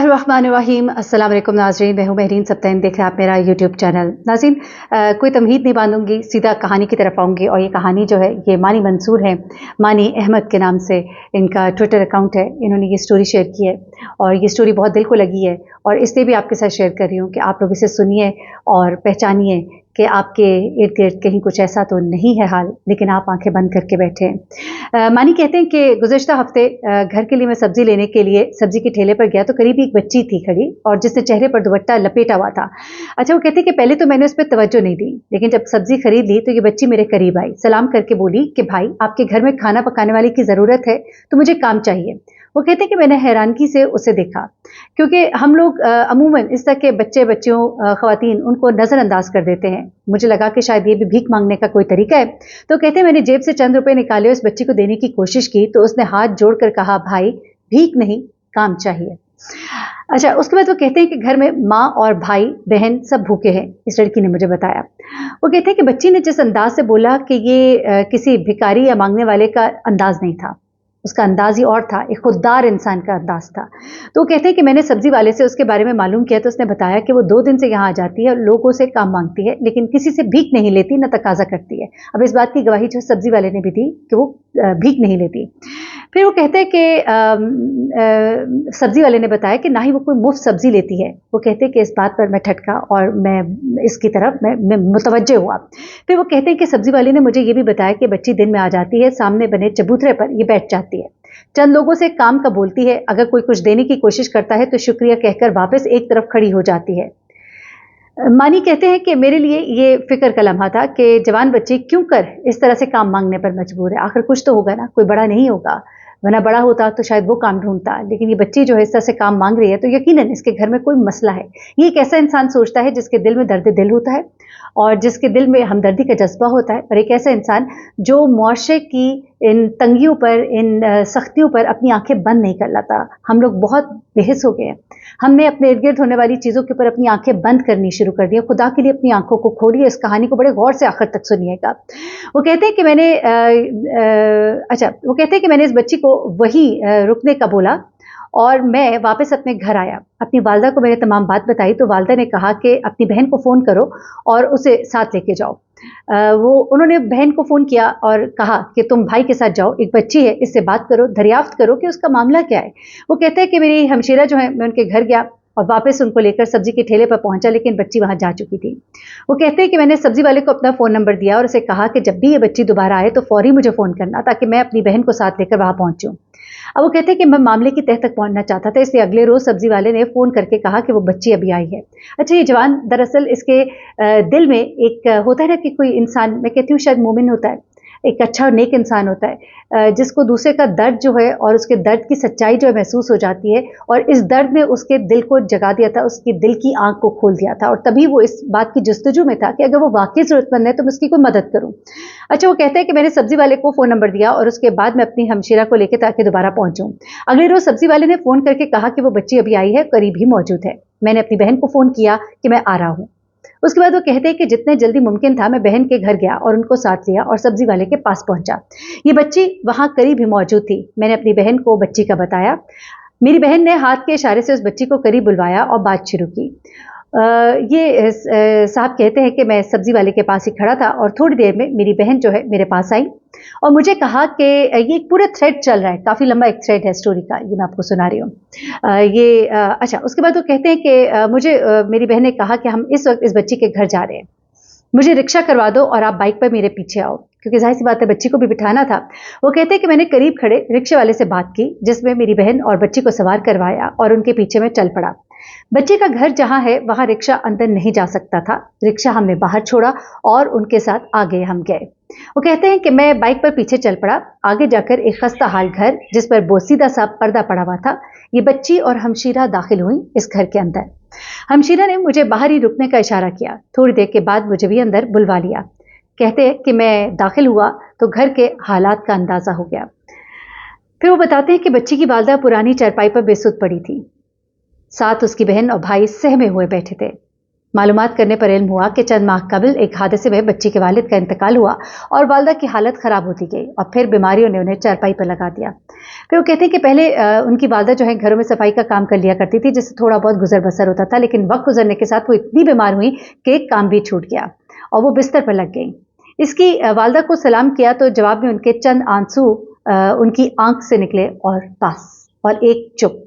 बिस्मिल्लाहिर्रहमानिर्रहीम। अस्सलाम वालेकुम नाज़रीन, मैं हूँ महरीन सब्तैन, देख रहे हैं आप मेरा यूट्यूब चैनल। नाज़रीन, कोई तमहीद नहीं बांधूंगी, सीधा कहानी की तरफ आऊँगी। और ये कहानी जो है ये मानी मंसूर है, मानी अहमद के नाम से इनका ट्विटर अकाउंट है। इन्होंने ये स्टोरी शेयर की है और ये स्टोरी बहुत दिल को लगी है और इसलिए भी आपके साथ शेयर कर रही हूँ कि आप लोग इसे सुनिए और पहचानिए कि आपके इर्द गिर्द कहीं कुछ ऐसा तो नहीं है हाल, लेकिन आप आंखें बंद करके बैठे हैं। मानी कहते हैं कि गुज़श्ता हफ्ते घर के लिए मैं सब्ज़ी लेने के लिए सब्ज़ी के ठेले पर गया तो करीब एक बच्ची थी खड़ी और जिसने चेहरे पर दुपट्टा लपेटा हुआ था। अच्छा, वो कहते हैं कि पहले तो मैंने उस पर तवज्जो नहीं दी, लेकिन जब सब्ज़ी खरीद ली तो ये बच्ची मेरे करीब आई, सलाम करके बोली कि भाई, आपके घर में खाना पकाने वाले की ज़रूरत है तो मुझे काम चाहिए। वो कहते हैं कि मैंने हैरानगी से उसे देखा, क्योंकि हम लोग अमूमन इस तरह के बच्चियों ख़वातीन उनको नज़रअंदाज कर देते हैं। मुझे लगा कि शायद ये भी भीख मांगने का कोई तरीका है। तो कहते हैं मैंने जेब से चंद रुपए निकाले, उस बच्ची को देने की कोशिश की तो उसने हाथ जोड़कर कहा, भाई भीख नहीं, काम चाहिए। अच्छा, उसके बाद वो कहते हैं कि घर में माँ और भाई बहन सब भूखे हैं, इस लड़की ने मुझे बताया। वो कहते हैं कि बच्ची ने जिस अंदाज से बोला कि ये किसी भिखारी या मांगने वाले का अंदाज नहीं था, उसका अंदाज ही और था, एक खुददार इंसान का अंदाज था। तो वो कहते हैं कि मैंने सब्जी वाले से उसके बारे में मालूम किया तो उसने बताया कि वो 2 दिन से यहाँ आ जाती है, लोगों से काम मांगती है, लेकिन किसी से भीख नहीं लेती, न तकाजा करती है। अब इस बात की गवाही जो सब्जी वाले ने भी दी कि वो भीख नहीं लेती। फिर वो कहते हैं कि सब्जी वाले ने बताया कि ना ही वो कोई मुफ्त सब्जी लेती है। वो कहते हैं कि इस बात पर मैं ठटका और मैं इसकी तरफ मैं मुतवज्जे हुआ। फिर वो कहते हैं कि सब्जी वाले ने मुझे ये भी बताया कि बच्ची दिन में आ जाती है, सामने बने चबूतरे पर ये बैठ जाती है, चंद लोगों से काम का बोलती है, अगर कोई कुछ देने की कोशिश करता है तो शुक्रिया कहकर वापस एक तरफ खड़ी हो जाती है। मानी कहते हैं कि मेरे लिए ये फिक्र का लम्हा था कि जवान बच्ची क्यों कर इस तरह से काम मांगने पर मजबूर है, आखिर कुछ तो होगा ना, कोई बड़ा नहीं होगा, वरना बड़ा होता तो शायद वो काम ढूंढता, लेकिन ये बच्ची जो है इस तरह से काम मांग रही है तो यकीनन इसके घर में कोई मसला है। ये एक ऐसा इंसान सोचता है जिसके दिल में दर्द दिल होता है और जिसके दिल में हमदर्दी का जज्बा होता है, और एक ऐसा इंसान जो मुआशरे की इन तंगियों पर, इन सख्तियों पर अपनी आंखें बंद नहीं कर लाता। हम लोग बहुत बेहिस हो गए हैं, हमने अपने इर्द गिर्द होने वाली चीज़ों के ऊपर अपनी आंखें बंद करनी शुरू कर दी। खुदा के लिए अपनी आंखों को खोलिए, इस कहानी को बड़े गौर से आखिर तक सुनिएगा। वो कहते हैं कि वो कहते हैं कि मैंने इस बच्ची को वहीं रुकने का बोला और मैं वापस अपने घर आया। अपनी वालदा को मैंने तमाम बात बताई तो वालदा ने कहा कि अपनी बहन को फ़ोन करो और उसे साथ लेके जाओ। उन्होंने बहन को फ़ोन किया और कहा कि तुम भाई के साथ जाओ, एक बच्ची है, इससे बात करो, दरियाफ्त करो कि उसका मामला क्या है। वो कहते हैं कि मेरी हमशीरा जो है, मैं उनके घर गया और वापस उनको लेकर सब्जी के ठेले पर पहुंचा, लेकिन बच्ची वहां जा चुकी थी। वो कहते हैं कि मैंने सब्जी वाले को अपना फ़ोन नंबर दिया और उसे कहा कि जब भी ये बच्ची दोबारा आए तो फौरी मुझे फ़ोन करना, ताकि मैं अपनी बहन को साथ लेकर वहां पहुंचूं। अब वो कहते हैं कि मैं मामले की तह तक पहुंचना चाहता था, इसलिए अगले रोज सब्जी वाले ने फ़ोन करके कहा कि वो बच्ची अभी आई है। अच्छा, ये जवान दरअसल इसके दिल में एक होता है ना कि कोई इंसान, मैं कहती हूँ शायद मोमिन होता है, एक अच्छा और नेक इंसान होता है, जिसको दूसरे का दर्द जो है और उसके दर्द की सच्चाई जो है महसूस हो जाती है, और इस दर्द ने उसके दिल को जगा दिया था, उसके दिल की आंख को खोल दिया था, और तभी वो इस बात की जुस्तजू में था कि अगर वो वाकई ज़रूरतमंद है तो मैं उसकी कोई मदद करूं। अच्छा, वो कहते हैं कि मैंने सब्जी वाले को फ़ोन नंबर दिया और उसके बाद मैं अपनी हमशीरा को लेकर ताकि दोबारा पहुंचूं। अगले रोज सब्जी वाले ने फ़ोन करके कहा कि वो बच्ची अभी आई है, करीब ही मौजूद है। मैंने अपनी बहन को फ़ोन किया कि मैं आ रहा हूँ। उसके बाद वो कहते हैं कि जितने जल्दी मुमकिन था मैं बहन के घर गया और उनको साथ लिया और सब्जी वाले के पास पहुंचा। ये बच्ची वहां करीब ही मौजूद थी। मैंने अपनी बहन को बच्ची का बताया। मेरी बहन ने हाथ के इशारे से उस बच्ची को करीब बुलवाया और बात शुरू की। साहब कहते हैं कि मैं सब्जी वाले के पास ही खड़ा था और थोड़ी देर में मेरी बहन जो है मेरे पास आई और मुझे कहा कि ये एक पूरा थ्रेड चल रहा है, काफ़ी लंबा एक थ्रेड है स्टोरी का, ये मैं आपको सुना रही हूँ। अच्छा, उसके बाद वो कहते हैं कि मुझे मेरी बहन ने कहा कि हम इस वक्त इस बच्ची के घर जा रहे हैं, मुझे रिक्शा करवा दो और आप बाइक पर मेरे पीछे आओ, क्योंकि जाहिर सी बात है बच्ची को भी बिठाना था। वो कहते हैं कि मैंने करीब खड़े रिक्शे वाले से बात की, जिसमें मेरी बहन और बच्ची को सवार करवाया और उनके पीछे मैं चल पड़ा। बच्ची का घर जहां है वहां रिक्शा अंदर नहीं जा सकता था, रिक्शा हमने बाहर छोड़ा और उनके साथ आगे हम गए। वो कहते हैं कि मैं बाइक पर पीछे चल पड़ा। आगे जाकर एक खस्ता हाल घर, जिस पर बोसीदा सा पर्दा पड़ा हुआ था, ये बच्ची और हमशीरा दाखिल हुई इस घर के अंदर। हमशीरा ने मुझे बाहर ही रुकने का इशारा किया। थोड़ी देर के बाद मुझे भी अंदर बुलवा लिया। कहते हैं कि मैं दाखिल हुआ तो घर के हालात का अंदाजा हो गया। फिर वो बताते हैं कि बच्ची की वालदा पुरानी चारपाई पर बेसुध पड़ी थी, साथ उसकी बहन और भाई सहमे हुए बैठे थे। मालूमात करने पर इल्म हुआ कि चंद माह कबल एक हादसे में बच्ची के वालिद का इंतकाल हुआ और वालदा की हालत खराब होती गई और फिर बीमारियों ने उन्हें चारपाई पर लगा दिया। फिर वो कहते हैं कि पहले उनकी वालदा जो है घरों में सफाई का काम कर लिया करती थी, जिससे थोड़ा बहुत गुजर बसर होता था, लेकिन वक्त गुजरने के साथ वो इतनी बीमार हुई कि एक काम भी छूट गया और वो बिस्तर पर लग गई। इसकी वालदा को सलाम किया तो जवाब में उनके चंद आंसू उनकी आंख से निकले और बस, और एक चुप।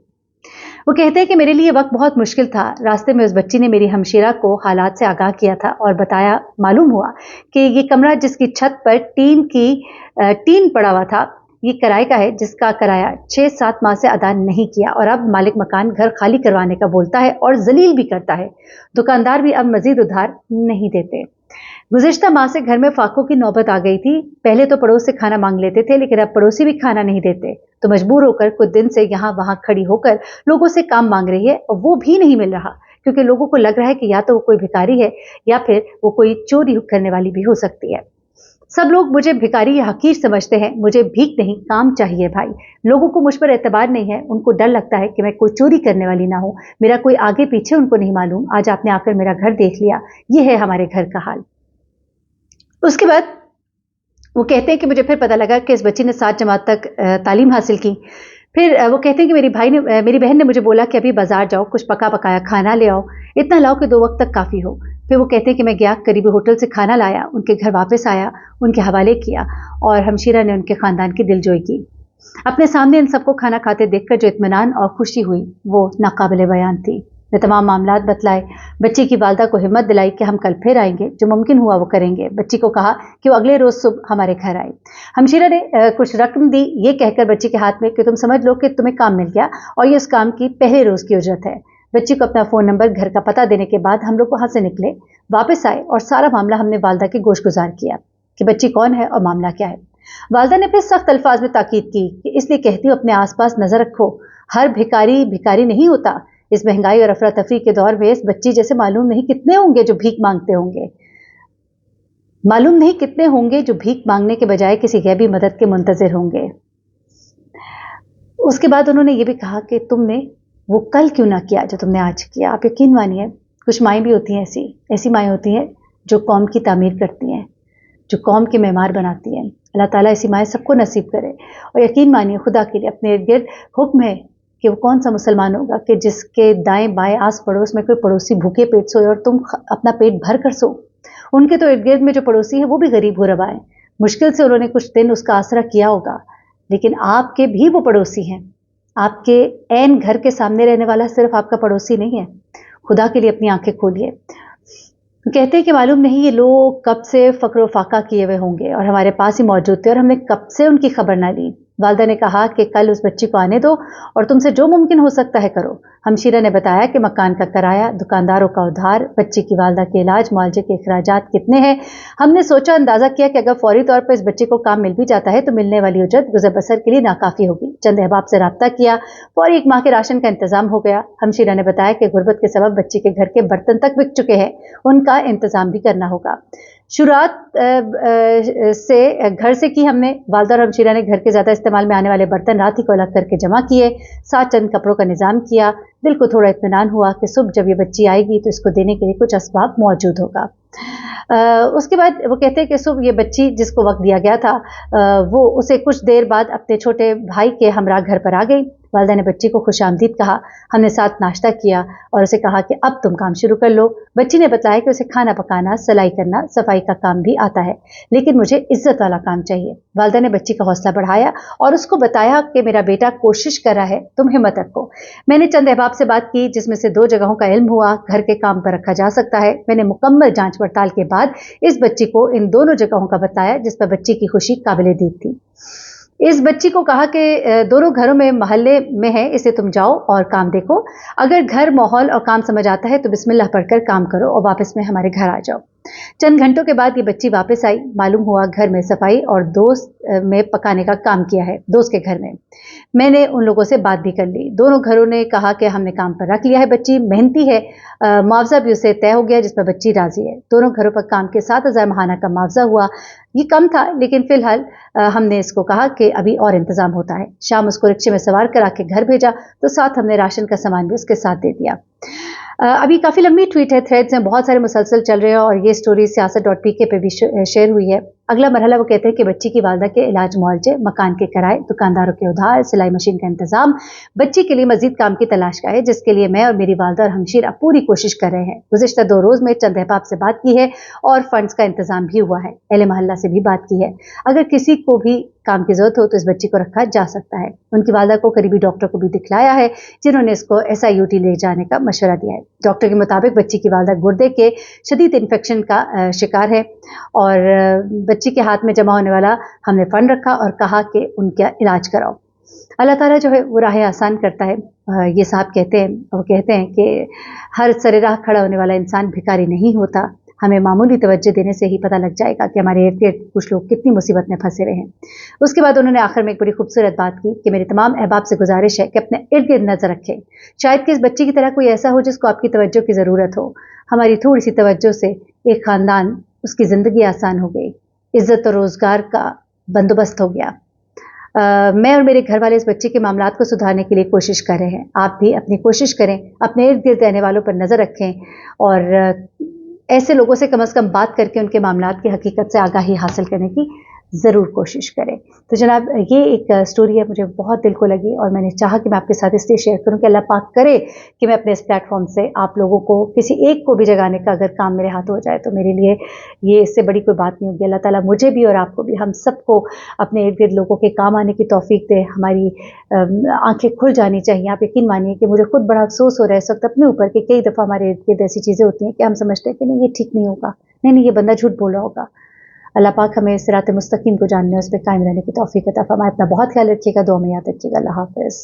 वो कहते हैं कि मेरे लिए वक्त बहुत मुश्किल था। रास्ते में उस बच्ची ने मेरी हमशीरा को हालात से आगाह किया था और बताया, मालूम हुआ कि ये कमरा जिसकी छत पर टीन पड़ा हुआ था, ये किराए का है, जिसका किराया 6-7 माह से अदा नहीं किया और अब मालिक मकान घर खाली करवाने का बोलता है और जलील भी करता है। दुकानदार भी अब मजीद उधार नहीं देते। गुज़िश्ता माह से घर में फाकों की नौबत आ गई थी। पहले तो पड़ोस से खाना मांग लेते थे, लेकिन अब पड़ोसी भी खाना नहीं देते, तो मजबूर होकर कुछ दिन से यहाँ वहां खड़ी होकर लोगों से काम मांग रही है और वो भी नहीं मिल रहा, क्योंकि लोगों को लग रहा है कि या तो वो कोई भिखारी है या फिर वो कोई चोरी करने वाली भी हो सकती है। सब लोग मुझे भिखारी या हकीर समझते हैं। मुझे भीख नहीं, काम चाहिए भाई। लोगों को मुझ पर एतबार नहीं है, उनको डर लगता है कि मैं कोई चोरी करने वाली ना हूं। मेरा कोई आगे पीछे उनको नहीं मालूम। आज आपने आकर मेरा घर देख लिया, ये है हमारे घर का हाल। उसके बाद वो कहते हैं कि मुझे फिर पता लगा कि इस बच्ची ने 7 जमात तक तालीम हासिल की। फिर वो कहते हैं कि मेरी बहन ने मुझे बोला कि अभी बाजार जाओ, कुछ पका पकाया खाना ले आओ, इतना लाओ कि 2 वक्त तक काफ़ी हो। फिर वो कहते हैं कि मैं गया, करीबी होटल से खाना लाया, उनके घर वापस आया, उनके हवाले किया और हमशीरा ने उनके ख़ानदान की दिलजोई की। अपने सामने इन सबको खाना खाते देखकर जो इत्मीनान और खुशी हुई वो नाकाबिले बयान थी। मैं तमाम मामलात बतलाए, बच्ची की वालदा को हिम्मत दिलाई कि हम कल फिर आएंगे, जो मुमकिन हुआ वो करेंगे। बच्ची को कहा कि वो अगले रोज सुबह हमारे घर आए। हमशीरा ने कुछ रकम दी, ये कहकर बच्ची के हाथ में कि तुम समझ लो कि तुम्हें काम मिल गया और ये उस काम की पहले रोज की उजरत है। बच्ची को अपना फ़ोन नंबर, घर का पता देने के बाद हम लोग वहाँ से निकले, वापस आए और सारा मामला हमने वालदा के गोश गुजार किया कि बच्ची कौन है और मामला क्या है। वालदा ने फिर सख्त अल्फाज में ताकीद की कि इसलिए कहती हूँ अपने आसपास नजर रखो, हर भिखारी नहीं होता। इस महंगाई और अफरा तफरी के दौर में इस बच्ची जैसे मालूम नहीं कितने होंगे जो भीख मांगते होंगे, मालूम नहीं कितने होंगे जो भीख मांगने के बजाय किसी गैबी मदद के मुंतजिर होंगे। उसके बाद उन्होंने ये भी कहा कि तुमने वो कल क्यों ना किया जो तुमने आज किया। आप यकीन मानिए, कुछ माएँ भी होती हैं, ऐसी माएँ होती हैं जो कौम की तामीर करती हैं, जो कौम के मेहमान बनाती हैं। अल्लाह ताला ऐसी माएँ सबको नसीब करे। और यकीन मानिए, खुदा के लिए अपने इर्द गिर्द हुक्म है कि वो कौन सा मुसलमान होगा कि जिसके दाएं बाएं आस पड़ोस में कोई पड़ोसी भूखे पेट सोए और तुम अपना पेट भर कर सो। उनके तो इर्द गिर्द में जो पड़ोसी है वो भी गरीब गुरबा है, मुश्किल से उन्होंने कुछ दिन उसका आसरा किया होगा, लेकिन आपके भी वो पड़ोसी हैं। आपके ऐन घर के सामने रहने वाला सिर्फ आपका पड़ोसी नहीं है। खुदा के लिए अपनी आंखें खोलिए। कहते हैं कि मालूम नहीं ये लोग कब से फक्र फाका किए हुए होंगे और हमारे पास ही मौजूद थे और हमने कब से उनकी खबर ना ली। वालदा ने कहा कि कल उस बच्ची को आने दो और तुमसे जो मुमकिन हो सकता है करो। हमशीरा ने बताया कि मकान का किराया, दुकानदारों का उधार, बच्ची की वालदा के इलाज मुआवजे के अखराजात कितने हैं। हमने सोचा, अंदाजा किया कि अगर फौरी तौर पर इस बच्चे को काम मिल भी जाता है तो मिलने वाली उजरत गुजर बसर के लिए नाकाफी होगी। चंद अहबाब से रब्ता किया, फौरी 1 माह के राशन का इंतजाम हो गया। हमशीरा ने बताया कि गुर्बत के सबब बच्ची के घर के बर्तन तक बिक चुके हैं, उनका इंतजाम भी करना होगा। शुरुआत से घर से की हमने। वालदा और हमशीरा ने घर के ज़्यादा इस्तेमाल में आने वाले बर्तन रात ही को अलग करके जमा किए, साथ चंद कपड़ों का निज़ाम किया। दिल को थोड़ा इत्मीनान हुआ कि सुबह जब ये बच्ची आएगी तो इसको देने के लिए कुछ असबाब मौजूद होगा। उसके बाद वो कहते हैं कि सुबह ये बच्ची जिसको वक्त दिया गया था वो उसे कुछ देर बाद अपने छोटे भाई के हमरा घर पर आ गई। वालदा ने बच्ची को खुशामदीद कहा, हमने साथ नाश्ता किया और उसे कहा कि अब तुम काम शुरू कर लो। बच्ची ने बताया कि उसे खाना पकाना, सिलाई करना, सफाई का काम भी आता है, लेकिन मुझे इज्जत वाला काम चाहिए। वालदा ने बच्ची का हौसला बढ़ाया और उसको बताया कि मेरा बेटा कोशिश कर रहा है, तुम हिम्मत रखो। मैंने चंद अहबाब से बात की जिसमें से 2 जगहों का इल्म हुआ घर के काम पर रखा जा सकता है। मैंने मुकम्मल जांच पड़ताल के बाद इस बच्ची को इन दोनों जगहों का बताया, जिस पर बच्ची की खुशी काबिले दीद थी। इस बच्ची को कहा कि दोनों घरों में महल्ले में है, इसे तुम जाओ और काम देखो। अगर घर, माहौल और काम समझ आता है तो बिस्मिल्लाह पढ़कर काम करो और वापस में हमारे घर आ जाओ। चंद घंटों के बाद ये बच्ची वापस आई। मालूम हुआ घर में सफाई और दोस्त में पकाने का काम किया है, दोस्त के घर में। मैंने उन लोगों से बात भी कर ली। दोनों घरों ने कहा कि हमने काम पर रख लिया है, बच्ची मेहनती है, मुआवजा भी उसे तय हो गया जिस पर बच्ची राजी है। दोनों घरों पर काम के 7,000 माहाना का मुआवजा हुआ। ये कम था, लेकिन फिलहाल हमने इसको कहा कि अभी और इंतजाम होता है। शाम उसको रिक्शे में सवार करा के घर भेजा तो साथ हमने राशन का सामान भी उसके साथ दे दिया। अभी काफ़ी लंबी ट्वीट है, थ्रेड्स हैं, बहुत सारे मुसलसल चल रहे हैं और ये स्टोरी सियासत.pk पे भी शेयर हुई है। अगला मरहला वो कहते हैं कि बच्ची की वालदा के इलाज मुआवजे, मकान के किराए, दुकानदारों के उधार, सिलाई मशीन का इंतजाम, बच्ची के लिए मजीद काम की तलाश का है, जिसके लिए मैं और मेरी वालदा और हमशीर अब पूरी कोशिश कर रहे हैं। गुज़िश्ता 2 रोज़ में चंद अहबाब से बात की है और फंड्स का इंतजाम भी हुआ है। अहले मोहल्ला से भी बात की है। अगर किसी को भी काम की जरूरत हो तो इस बच्ची को रखा जा सकता है। उनकी वालदा को करीबी डॉक्टर को भी दिखलाया है, जिन्होंने इसको SIUT ले जाने का मशवरा दिया है। डॉक्टर के मुताबिक बच्ची की वालदा गुर्दे के शदीद इन्फेक्शन का शिकार है और बच्ची के हाथ में जमा होने वाला हमने फंड रखा और कहा कि उनका इलाज कराओ। अल्लाह ताला जो है वो राह आसान करता है। ये साहब कहते हैं कि हर सरे राह खड़ा होने वाला इंसान भिखारी नहीं होता। हमें मामूली तवज्जो देने से ही पता लग जाएगा कि हमारे इर्द गिर्द कुछ लोग कितनी मुसीबत में फंसे रहे हैं। उसके बाद उन्होंने आखिर में एक बड़ी खूबसूरत बात की कि मेरे तमाम अहबाब से गुजारिश है कि अपने इर्द गिर्द नजर रखें। शायद कि इस बच्ची की तरह कोई ऐसा हो जिसको आपकी तवज्जो की ज़रूरत हो। हमारी थोड़ी सी तवज्जो से एक ख़ानदान, उसकी ज़िंदगी आसान हो गई, इज़्ज़त और रोज़गार का बंदोबस्त हो गया। मैं और मेरे घर वाले इस बच्चे के मामलात को सुधारने के लिए कोशिश कर रहे हैं। आप भी अपनी कोशिश करें, अपने इर्द गिर्द रहने वालों पर नज़र रखें और ऐसे लोगों से कम बात करके उनके मामलात की हकीकत से आगाही हासिल करने की ज़रूर कोशिश करें। तो जनाब, ये एक स्टोरी है, मुझे बहुत दिल को लगी और मैंने चाहा कि मैं आपके साथ इसलिए शेयर करूं कि अल्लाह पाक करे कि मैं अपने इस प्लेटफॉर्म से आप लोगों को किसी एक को भी जगाने का अगर काम मेरे हाथ हो जाए तो मेरे लिए ये इससे बड़ी कोई बात नहीं होगी। अल्लाह ताला मुझे भी और आपको भी, हम सबको अपने इर्द गिर्द लोगों के काम आने की तौफीक दे। हमारी आंखें खुल जानी चाहिए। आप यकीन मानिए कि मुझे खुद बड़ा अफसोस हो रहा है इस वक्त अपने ऊपर कि कई दफ़ा हमारे इर्द गिर्द ऐसी चीज़ें होती हैं कि हम समझते हैं कि नहीं, ये ठीक नहीं होगा, नहीं ये बंदा झूठ बोल रहा होगा। अल्लाह पाक हमें सिरात मुस्तकीम को जानने और उस पर कायम रहने की तौफीक अता फरमाए। अपना बहुत ख्याल रखिएगा, दुआ में याद रखिएगा। अल्लाह हाफ़िज़।